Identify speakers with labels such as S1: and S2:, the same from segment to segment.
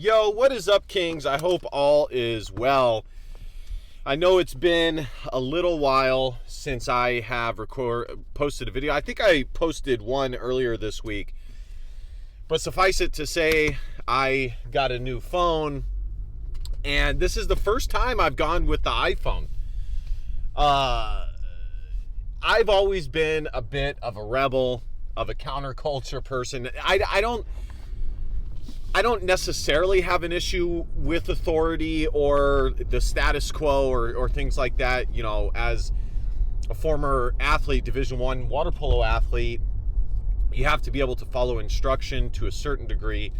S1: Yo, what is up, Kings? I hope all is well. I know it's been a little while since I have posted a video. I think I posted one earlier this week. But suffice it to say, I got a new phone. And this is the first time I've gone with the iPhone. I've always been a bit of a rebel, of a counterculture person. I don't necessarily have an issue with authority or the status quo or things like that. You know, as a former athlete, Division I water polo athlete, you have to be able to follow instruction to a certain degree.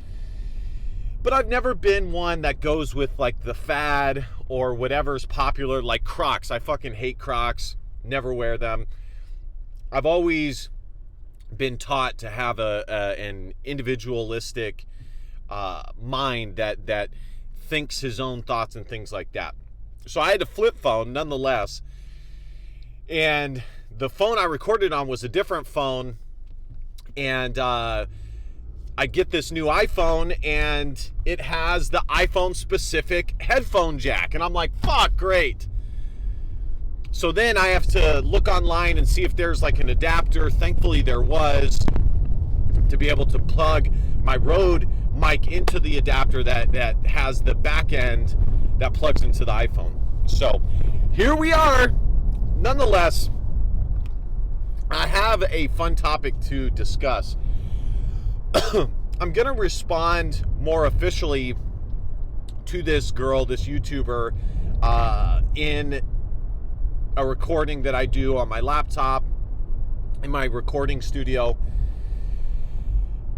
S1: But I've never been one that goes with like the fad or whatever's popular, like Crocs. I fucking hate Crocs. Never wear them. I've always been taught to have an individualistic mind that thinks his own thoughts and things like that. So I had a flip phone nonetheless. And the phone I recorded on was a different phone. And I get this new iPhone and it has the iPhone specific headphone jack. And I'm like, fuck, great. So then I have to look online and see if there's like an adapter. Thankfully there was, to be able to plug my Rode mic into the adapter that has the back end that plugs into the iPhone. So here we are. Nonetheless, I have a fun topic to discuss. I'm going to respond more officially to this girl, this YouTuber, in a recording that I do on my laptop in my recording studio.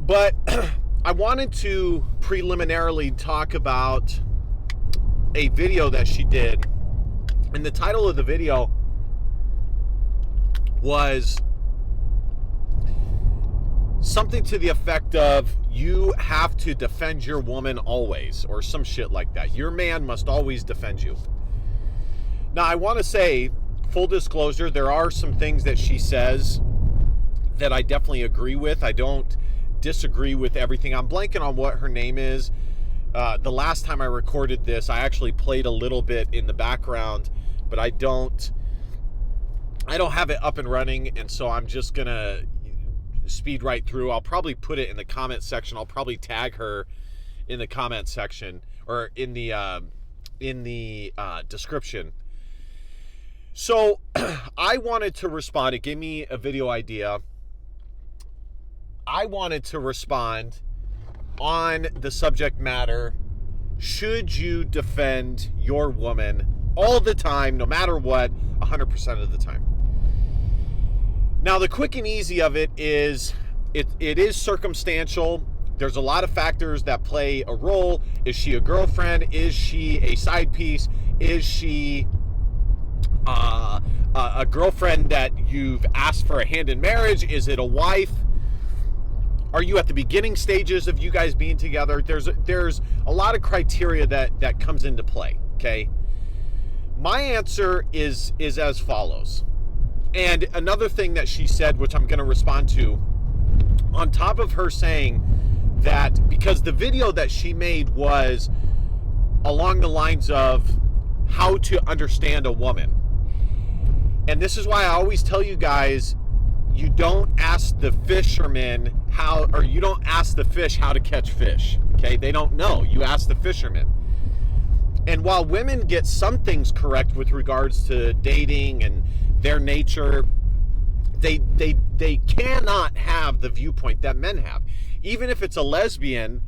S1: But I wanted to preliminarily talk about a video that she did. And the title of the video was something to the effect of, you have to defend your woman always, or some shit like that. Your man must always defend you. Now, I want to say, full disclosure, there are some things that she says that I definitely agree with. I don't disagree with everything. I'm blanking on what her name is. The last time I recorded this, I actually played a little bit in the background, but I don't have it up and running, and so I'm just gonna speed right through. I'll probably put it in the comment section. I'll probably tag her in the comment section or in the description. So I wanted to respond. It gave me a video idea. I wanted to respond on the subject matter: should you defend your woman all the time, no matter what, 100% of the time? Now, the quick and easy of it is, it is circumstantial. There's a lot of factors that play a role. Is she a girlfriend? Is she a side piece? Is she a girlfriend that you've asked for a hand in marriage? Is it a wife? Are you at the beginning stages of you guys being together? There's a lot of criteria that comes into play, okay? My answer is as follows. And another thing that she said, which I'm going to respond to, on top of her saying that, because the video that she made was along the lines of how to understand a woman. And this is why I always tell you guys, you don't ask the fishermen how, or you don't ask the fish how to catch fish. Okay? They don't know. You ask the fishermen. And while women get some things correct with regards to dating and their nature, they cannot have the viewpoint that men have. Even if it's a lesbian,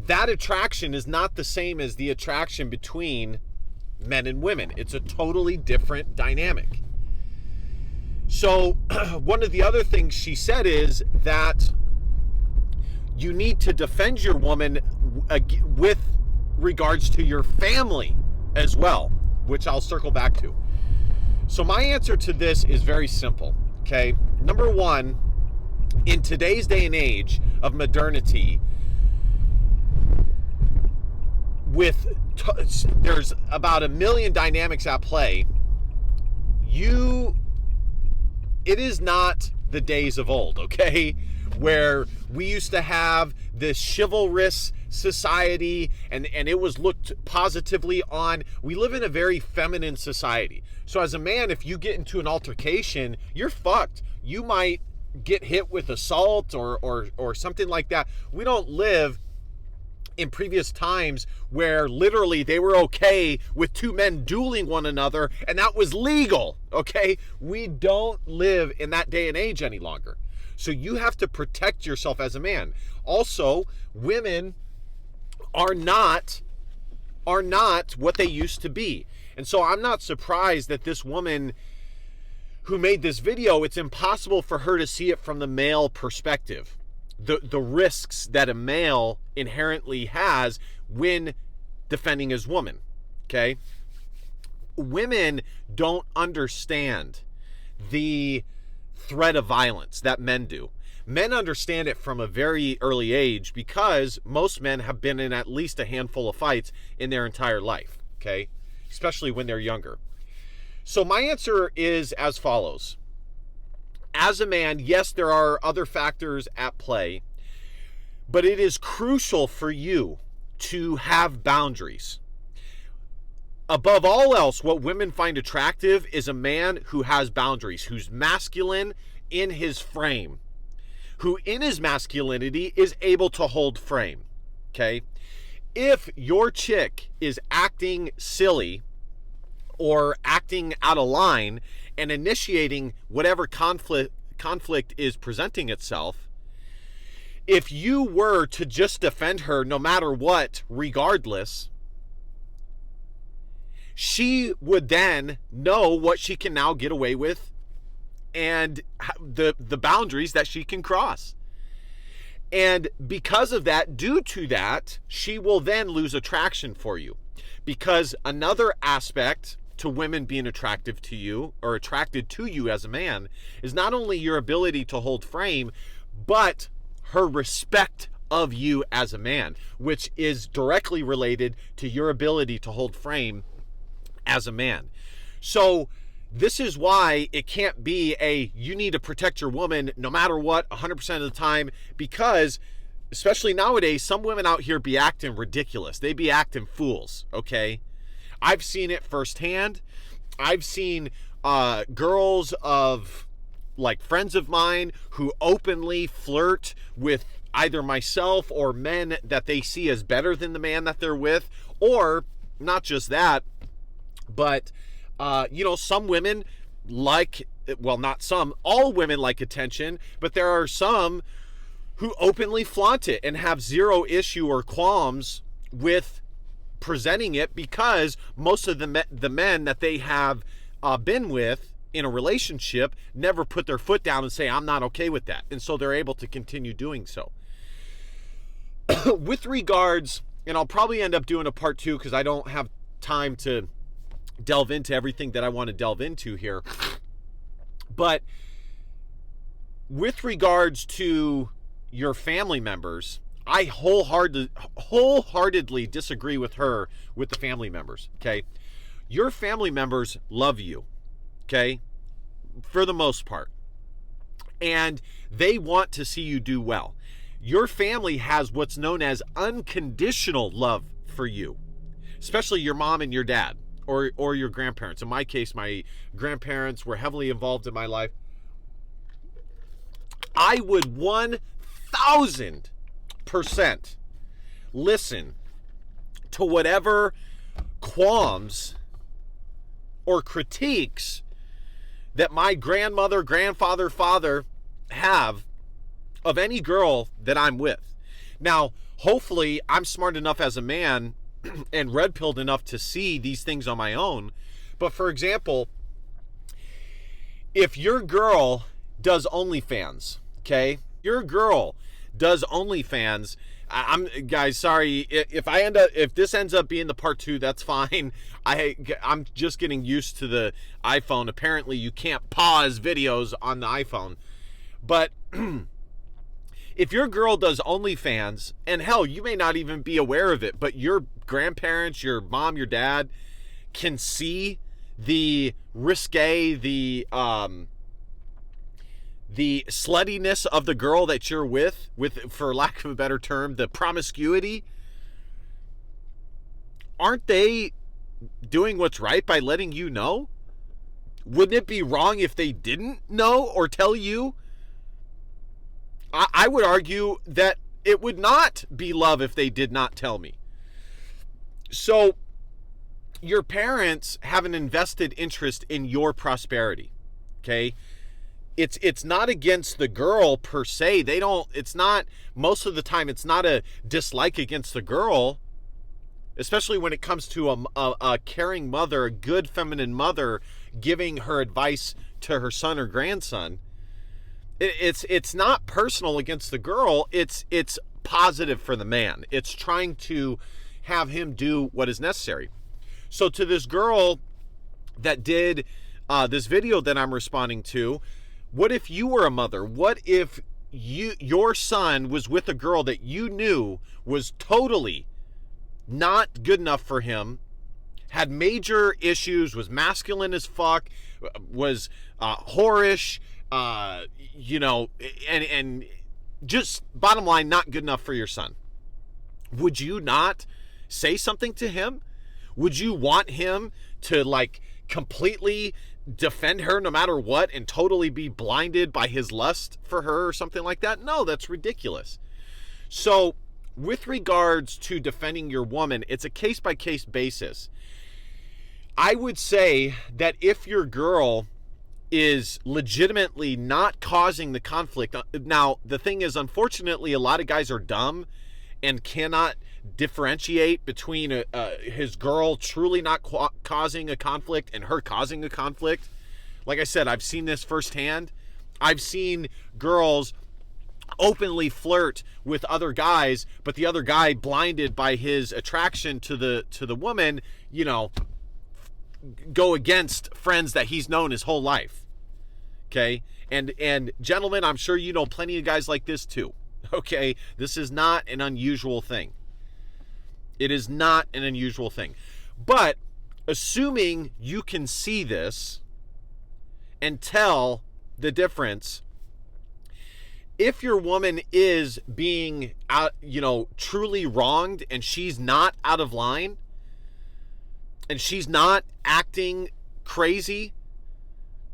S1: that attraction is not the same as the attraction between men and women. It's a totally different dynamic. So one of the other things she said is that you need to defend your woman with regards to your family as well, which I'll circle back to. So my answer to this is very simple, okay? Number one, in today's day and age of modernity, there's about a million dynamics at play. It is not the days of old, okay? Where we used to have this chivalrous society, and it was looked positively on. We live in a very feminine society. So as a man, if you get into an altercation, you're fucked. You might get hit with assault or something like that. We don't live in previous times where literally they were okay with two men dueling one another and that was legal, okay? We don't live in that day and age any longer. So you have to protect yourself as a man. Also, women are not what they used to be. And so I'm not surprised that this woman who made this video, it's impossible for her to see it from the male perspective. The risks that a male inherently has when defending his woman, okay? Women don't understand the threat of violence that men do. Men understand it from a very early age because most men have been in at least a handful of fights in their entire life, okay? Especially when they're younger. So my answer is as follows. As a man, yes, there are other factors at play, but it is crucial for you to have boundaries. Above all else, what women find attractive is a man who has boundaries, who's masculine in his frame, who in his masculinity is able to hold frame, okay? If your chick is acting silly or acting out of line and initiating whatever conflict is presenting itself, if you were to just defend her no matter what, regardless, she would then know what she can now get away with and the boundaries that she can cross. And because of that, due to that, she will then lose attraction for you. Because another aspect to women being attractive to you or attracted to you as a man is not only your ability to hold frame, but her respect of you as a man, which is directly related to your ability to hold frame as a man. So this is why it can't be you need to protect your woman no matter what 100% of the time, because especially nowadays, some women out here be acting ridiculous. They be acting fools, okay? I've seen it firsthand. I've seen girls of like friends of mine who openly flirt with either myself or men that they see as better than the man that they're with, or not just that, but some women like, well, not some, all women like attention, but there are some who openly flaunt it and have zero issue or qualms with presenting it, because most of the men that they have been with in a relationship never put their foot down and say, I'm not okay with that. And so they're able to continue doing so. With regards, and I'll probably end up doing a part 2 because I don't have time to delve into everything that I want to delve into here. But with regards to your family members, I wholeheartedly disagree with her with the family members, okay? Your family members love you, okay? For the most part. And they want to see you do well. Your family has what's known as unconditional love for you, especially your mom and your dad or your grandparents. In my case, my grandparents were heavily involved in my life. I would 1,000% listen to whatever qualms or critiques that my grandmother, grandfather, father have of any girl that I'm with. Now, hopefully I'm smart enough as a man and red-pilled enough to see these things on my own. But for example, if your girl does OnlyFans, okay? Your girl does OnlyFans. I'm guys, sorry if this ends up being the part 2, that's fine. I'm just getting used to the iPhone. Apparently, you can't pause videos on the iPhone. But if your girl does OnlyFans, and hell, you may not even be aware of it, but your grandparents, your mom, your dad can see the risque, the sluttiness of the girl that you're with, for lack of a better term, the promiscuity, aren't they doing what's right by letting you know? Wouldn't it be wrong if they didn't know or tell you? I would argue that it would not be love if they did not tell me. So your parents have an invested interest in your prosperity, okay? It's not against the girl per se. It's not, most of the time, it's not a dislike against the girl, especially when it comes to a caring mother, a good feminine mother giving her advice to her son or grandson. It's not personal against the girl. It's positive for the man. It's trying to have him do what is necessary. So to this girl that did this video that I'm responding to, what if you were a mother? What if your son was with a girl that you knew was totally not good enough for him, had major issues, was masculine as fuck, was whorish, and just bottom line, not good enough for your son? Would you not say something to him? Would you want him to completely defend her no matter what and totally be blinded by his lust for her or something like that? No, that's ridiculous. So with regards to defending your woman, it's a case-by-case basis. I would say that if your girl is legitimately not causing the conflict, now the thing is, unfortunately, a lot of guys are dumb and cannot differentiate between his girl truly not causing a conflict and her causing a conflict. Like I said, I've seen this firsthand. I've seen girls openly flirt with other guys, but the other guy, blinded by his attraction to the woman, go against friends that he's known his whole life. Okay? And gentlemen, I'm sure you know plenty of guys like this too. Okay? This is not an unusual thing. It is not an unusual thing. But assuming you can see this and tell the difference, if your woman is being truly wronged and she's not out of line and she's not acting crazy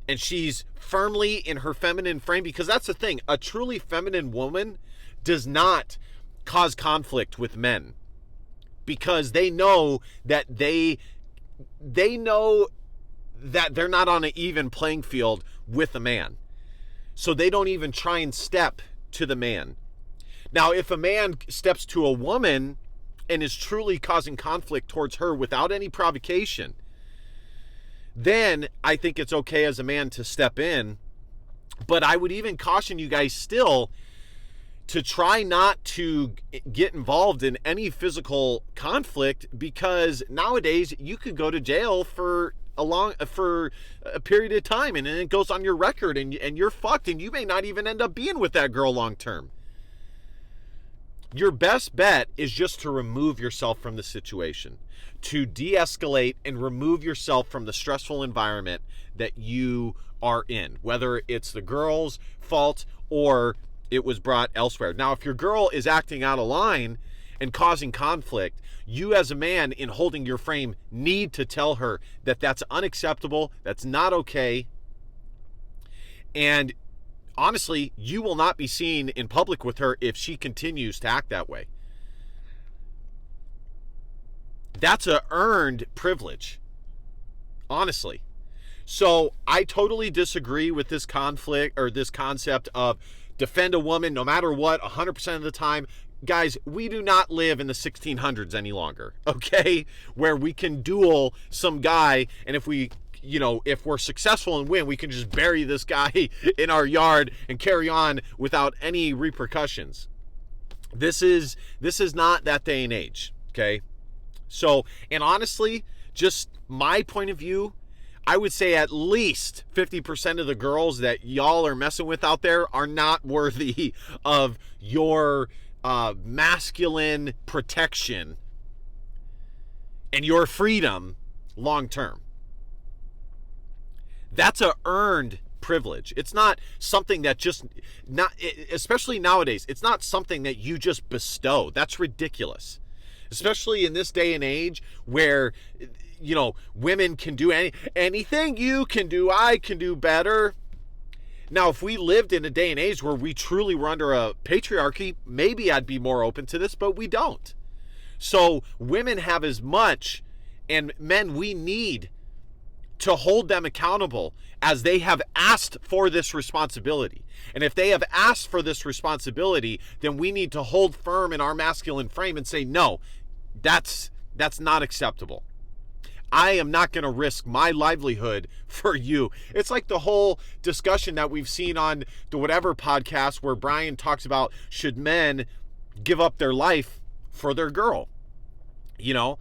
S1: and she's firmly in her feminine frame, because that's the thing, a truly feminine woman does not cause conflict with men, because they know that they're not on an even playing field with a man. So they don't even try and step to the man. Now, if a man steps to a woman and is truly causing conflict towards her without any provocation, then I think it's okay as a man to step in. But I would even caution you guys still to try not to get involved in any physical conflict, because nowadays you could go to jail for a period of time, and then it goes on your record, and you're fucked, and you may not even end up being with that girl long term. Your best bet is just to remove yourself from the situation, to de-escalate and remove yourself from the stressful environment that you are in, whether it's the girl's fault or it was brought elsewhere. Now, if your girl is acting out of line and causing conflict, you as a man, in holding your frame, need to tell her that that's unacceptable, that's not okay, and honestly, you will not be seen in public with her if she continues to act that way. That's a earned privilege, honestly. So I totally disagree with this conflict, or this concept of defend a woman no matter what 100% of the time. Guys, we do not live in the 1600s any longer, okay? Where we can duel some guy, and if we're successful and win, we can just bury this guy in our yard and carry on without any repercussions. This is not that day and age, okay? So, and honestly, just my point of view, I would say at least 50% of the girls that y'all are messing with out there are not worthy of your masculine protection and your freedom long term. That's a earned privilege. It's not something that especially nowadays, it's not something that you just bestow. That's ridiculous. especially in this day and age where, you know, women can do anything you can do, I can do better. Now, if we lived in a day and age where we truly were under a patriarchy, maybe I'd be more open to this, but we don't. So women have as much, and men, we need to hold them accountable as they have asked for this responsibility. And if they have asked for this responsibility, then we need to hold firm in our masculine frame and say, no, that's not acceptable. I am not going to risk my livelihood for you. It's like the whole discussion that we've seen on the whatever podcast where Brian talks about, should men give up their life for their girl? You know,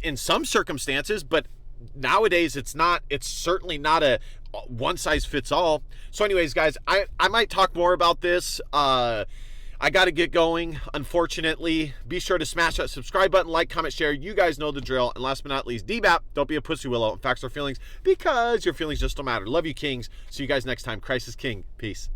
S1: in some circumstances, but nowadays it's certainly not a one size fits all. So anyways, guys, I might talk more about this. I got to get going, unfortunately. Be sure to smash that subscribe button, like, comment, share. You guys know the drill. And last but not least, DBAP, don't be a pussy willow. Facts are feelings, because your feelings just don't matter. Love you, kings. See you guys next time. Christ is king. Peace.